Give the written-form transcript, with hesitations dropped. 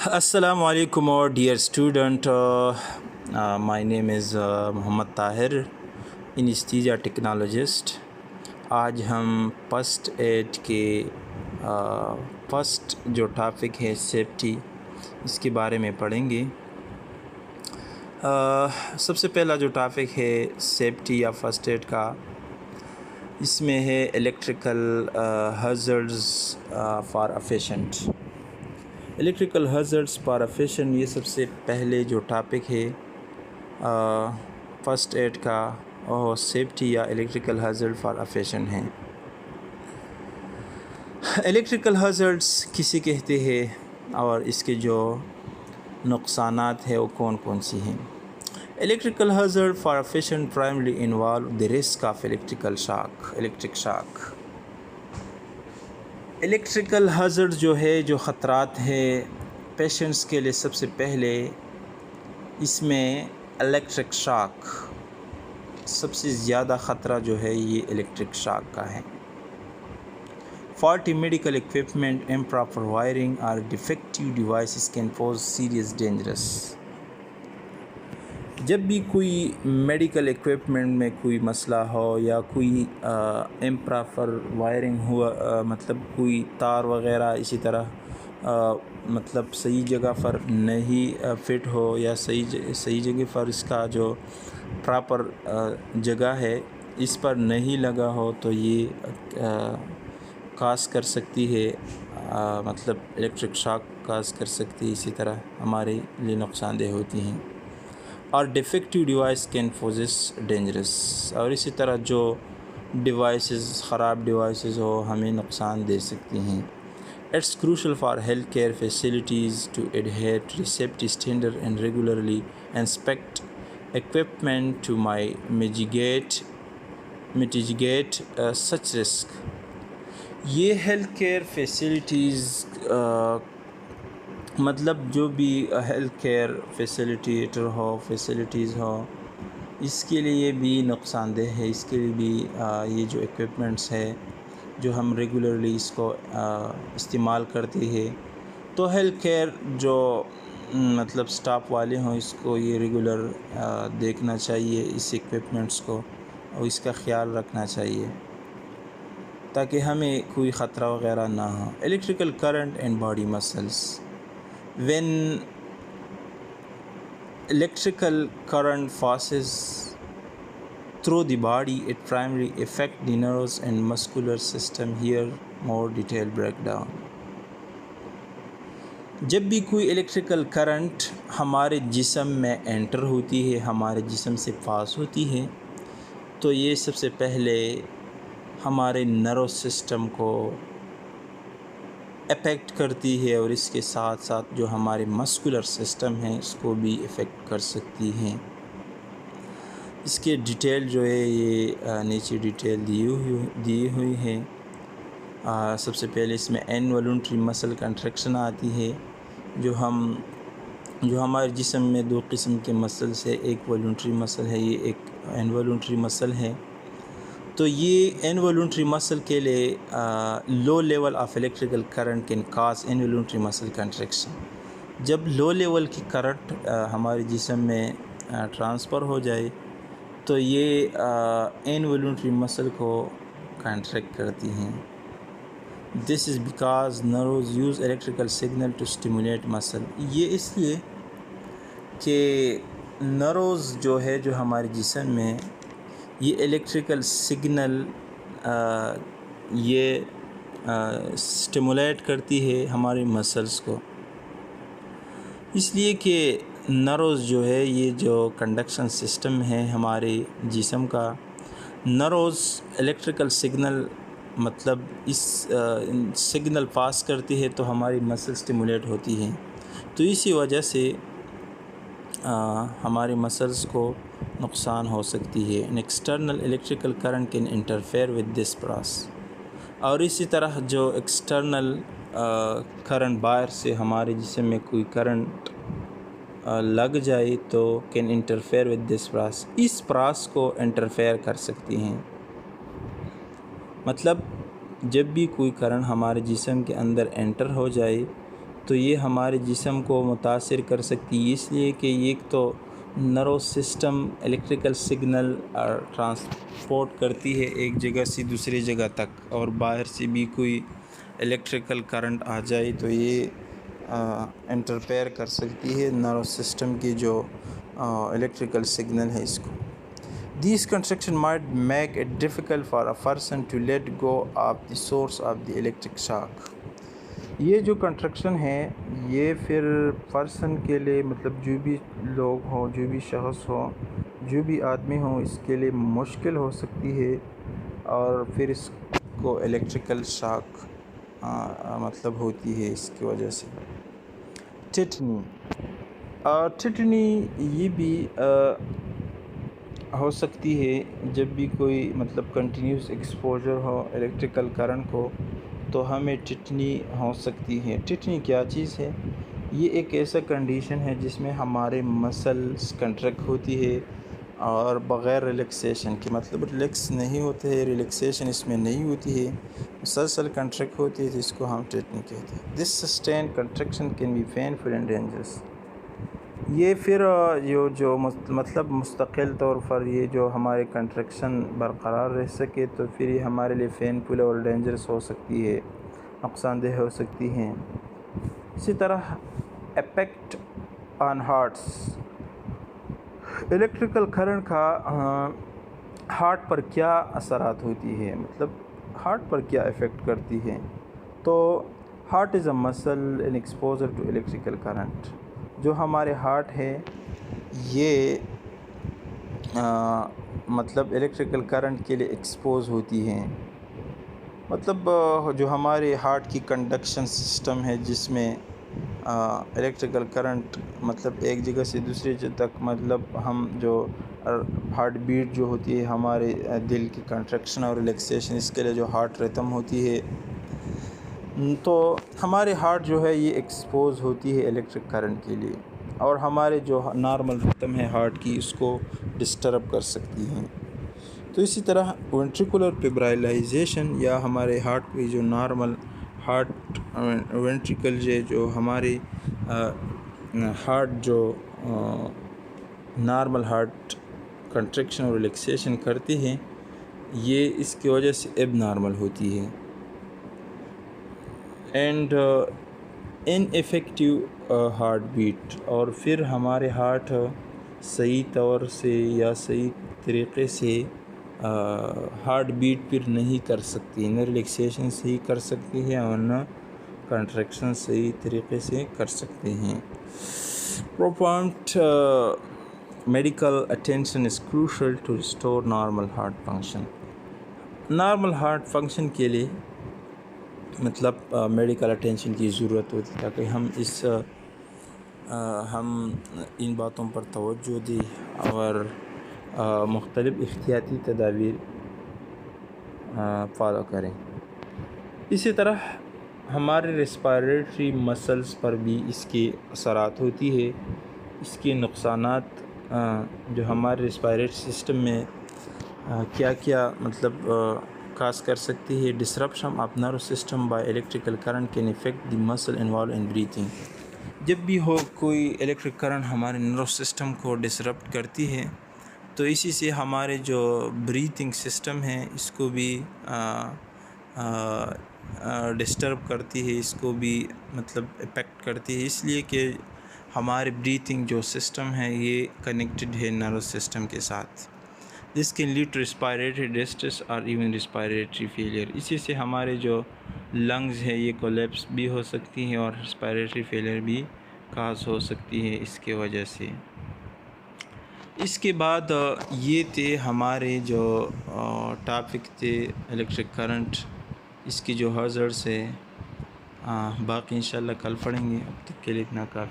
Assalamu alaikum or dear student. My name is Muhammad Tahir, anesthesia technologist. آج ہم first aid کے first جو topic ہے safety, اس کے بارے میں پڑھیں گے۔ سب سے پہلا جو ٹاپک ہے سیفٹی یا فسٹ ایڈ کا، اس میں ہے electrical hazards for a patient. Electrical hazards for a patient, یہ سب سے پہلے جو ٹاپک ہے فسٹ ایڈ کا، اور سیفٹی یا electrical hazard for a patient ہیں۔ الیکٹریکل ہیزرڈز کسے کہتے ہیں اور اس کے جو نقصانات ہیں وہ کون کون سی ہیں؟ Electrical hazard for a patient primarily involve the risk of electrical shock, electric shock. Electrical hazard جو ہے، جو خطرات ہے پیشنٹس کے لیے، سب سے پہلے اس میں الیکٹرک شاک، سب سے زیادہ خطرہ جو ہے یہ الیکٹرک شاک کا ہے۔ Faulty medical equipment, improper wiring اور defective devices can pose serious dangerous. جب بھی کوئی میڈیکل اکوپمنٹ میں کوئی مسئلہ ہو یا کوئی امپراپر وائرنگ ہوا، مطلب کوئی تار وغیرہ اسی طرح مطلب صحیح جگہ پر نہیں فٹ ہو، یا صحیح جگہ پر اس کا جو پراپر جگہ ہے اس پر نہیں لگا ہو، تو یہ کاز کر سکتی ہے، مطلب الیکٹرک شاک کاز کر سکتی ہے، اسی طرح ہمارے لیے نقصان دہ ہوتی ہیں۔ اور ڈیفیکٹیو ڈیوائس کین پوزس ڈینجرس، اور اسی طرح جو ڈیوائسز، خراب ڈیوائسز ہو، ہمیں نقصان دے سکتی ہیں۔ It's crucial for health care facilities to adhere to safety standard and regularly inspect equipment to mitigate such risk۔ یہ ہیلتھ کیئر فیسلٹیز مطلب جو بھی ہیلتھ کیئر فیسلٹیز ہو، اس کے لیے بھی نقصان دہ ہے۔ اس کے لیے بھی یہ جو ایکوپمنٹس ہے جو ہم ریگولرلی اس کو استعمال کرتے ہیں، تو ہیلتھ کیئر جو مطلب سٹاف والے ہوں، اس کو یہ ریگولر دیکھنا چاہیے اس ایکوپمنٹس کو، اور اس کا خیال رکھنا چاہیے تاکہ ہمیں کوئی خطرہ وغیرہ نہ ہو۔ Electrical current and body muscles, when electrical current passes through the body, it primarily affects the nerves and muscular system. Here more detailed breakdown۔ جب بھی کوئی الیکٹریکل کرنٹ ہمارے جسم میں انٹر ہوتی ہے، ہمارے جسم سے پاس ہوتی ہے، تو یہ سب سے پہلے ہمارے نرو سسٹم کو افیکٹ کرتی ہے، اور اس کے ساتھ ساتھ جو ہمارے مسکولر سسٹم ہیں اس کو بھی افیکٹ کر سکتی ہیں۔ اس کے ڈیٹیل جو ہے یہ نیچے ڈیٹیل دی ہوئی ہے۔ سب سے پہلے اس میں انوالنٹری مسل کنٹریکشن آتی ہے، جو ہمارے جسم میں دو قسم کے مسلس ہے، ایک والنٹری مسل ہے، یہ ایک انوالنٹری مسل ہے۔ تو یہ انوالنٹری مسل کے لیے low level of electrical current can cause involuntary مسل کنٹریکشن۔ جب لو لیول کی کرنٹ ہمارے جسم میں ٹرانسفر ہو جائے تو یہ انوالنٹری مسل کو کنٹریکٹ کرتی ہیں۔ This is because nerves use electrical signal to stimulate muscle. یہ اس لیے کہ نروز جو ہے، جو ہمارے جسم میں یہ الیکٹریکل سگنل یہ اسٹیمولیٹ کرتی ہے ہمارے مسلس کو، اس لیے کہ نروز جو ہے، یہ جو کنڈکشن سسٹم ہے ہمارے جسم کا، نروز الیکٹریکل سگنل مطلب اس سگنل پاس کرتی ہے تو ہماری مسل اسٹیمولیٹ ہوتی ہیں، تو اسی وجہ سے ہمارے مسلس کو نقصان ہو سکتی ہے۔ ان external electrical current can interfere with this process, اور اسی طرح جو ایکسٹرنل کرنٹ باہر سے ہمارے جسم میں کوئی کرنٹ لگ جائے تو can interfere with this process, اس پروسیس کو انٹرفیئر کر سکتی ہیں۔ مطلب جب بھی کوئی کرنٹ ہمارے جسم کے اندر انٹر ہو جائے تو یہ ہمارے جسم کو متاثر کر سکتی ہے، اس لیے کہ ایک تو nervous system electrical signal transport کرتی ہے ایک جگہ سے دوسری جگہ تک، اور باہر سے بھی کوئی الیکٹریکل کرنٹ آ جائے تو یہ انٹرفیئر کر سکتی ہے نروس سسٹم کی جو الیکٹریکل سگنل ہے اس کو. These contraction might make it difficult for a person to let go of the source of the electric shock. یہ جو کنٹرکشن ہے یہ پھر پرسن کے لیے مطلب جو بھی لوگ ہوں، جو بھی شخص ہوں، جو بھی آدمی ہوں، اس کے لیے مشکل ہو سکتی ہے، اور پھر اس کو الیکٹریکل شاک مطلب ہوتی ہے اس کی وجہ سے. ٹٹنی یہ بھی ہو سکتی ہے جب بھی کوئی مطلب کنٹینیوس ایکسپوجر ہو الیکٹریکل کرنٹ کو تو ہمیں ٹٹنی ہو سکتی ہے. ٹٹنی کیا چیز ہے؟ یہ ایک ایسا کنڈیشن ہے جس میں ہمارے مسلز کنٹریکٹ ہوتی ہے اور بغیر ریلیکسیشن کے، مطلب ریلیکس نہیں ہوتے ہے، ریلیکسیشن اس میں نہیں ہوتی ہے، مسلسل کنٹریکٹ ہوتی ہے، جس کو ہم ٹٹنی کہتے ہیں. This sustained contraction can be painful and dangerous. یہ پھر جو مطلب مستقل طور پر یہ جو ہمارے کنٹریکشن برقرار رہ سکے تو پھر یہ ہمارے لیے پینفل اور ڈینجرس ہو سکتی ہے، نقصان دہ ہو سکتی ہیں. اسی طرح affect on hearts. Electrical current کا ہارٹ پر کیا اثرات ہوتی ہے، مطلب ہارٹ پر کیا افیکٹ کرتی ہے؟ تو ہارٹ از اے مسل ان ایکسپوزر ٹو الیکٹریکل کرنٹ. جو ہمارے ہارٹ ہے یہ مطلب الیکٹریکل کرنٹ کے لیے ایکسپوز ہوتی ہیں. مطلب جو ہمارے ہارٹ کی کنڈکشن سسٹم ہے جس میں الیکٹریکل کرنٹ مطلب ایک جگہ سے دوسری جگہ تک، مطلب ہم جو ہارٹ بیٹ جو ہوتی ہے ہمارے دل کی کنٹریکشن اور ریلیکسیشن، اس کے لیے جو ہارٹ ریتھم ہوتی ہے، تو ہمارے ہارٹ جو ہے یہ ایکسپوز ہوتی ہے الیکٹرک کرنٹ کے لیے، اور ہمارے جو نارمل ریتھم ہے ہارٹ کی اس کو ڈسٹرب کر سکتی ہیں. تو اسی طرح وینٹریکولر فبرائلائزیشن یا ہمارے ہارٹ کی جو نارمل ہارٹ وینٹریکل جو ہمارے ہارٹ جو نارمل ہارٹ کنٹریکشن اور ریلیکسیشن کرتی ہیں، یہ اس کی وجہ سے اب نارمل ہوتی ہے. And in effective heart beat, اور پھر ہمارے ہارٹ صحیح طور سے یا صحیح طریقے سے ہارٹ بیٹ پھر نہیں کر سکتی، نہ ریلیکسیشن صحیح کر سکتی ہے اور نہ کنٹریکشن صحیح طریقے سے کر سکتے ہیں. Prompt medical attention is crucial to restore normal heart function. Normal heart function کے لیے مطلب میڈیکل اٹینشن کی ضرورت ہوتی ہے تاکہ ہم ان باتوں پر توجہ دیں اور مختلف احتیاطی تدابیر فالو کریں. اسی طرح ہمارے ریسپائریٹری مسلز پر بھی اس کے اثرات ہوتی ہے. اس کے نقصانات جو ہمارے ریسپائریٹری سسٹم میں کیا کیا مطلب کاز کر سکتی ہے. Disruption of nervous system by electrical current can affect the مسل انوالو ان بریتھنگ. جب بھی ہو کوئی الیکٹرک کرنٹ ہمارے نروس سسٹم کو ڈسرپٹ کرتی ہے تو اسی سے ہمارے جو بریتھنگ سسٹم ہے اس کو بھی ڈسٹرب کرتی ہے، اس کو بھی مطلب افیکٹ کرتی ہے، اس لیے کہ ہمارے بریتھنگ جو سسٹم ہے یہ کنیکٹڈ ہے نروس سسٹم کے ساتھ. This can lead to respiratory distress اور ایون ریسپائریٹری فیلئر. اسی سے ہمارے جو لنگز ہے یہ کولیپس بھی ہو سکتی ہیں اور ریسپائریٹری فیلئر بھی کاز ہو سکتی ہے اس کے وجہ سے. اس کے بعد یہ تھے ہمارے جو ٹاپک تھے الیکٹرک کرنٹ، اس کی جو ہیزرڈس ہے، باقی انشاءاللہ کل پڑھیں گے. اب تک کے لیے اتنا کافی.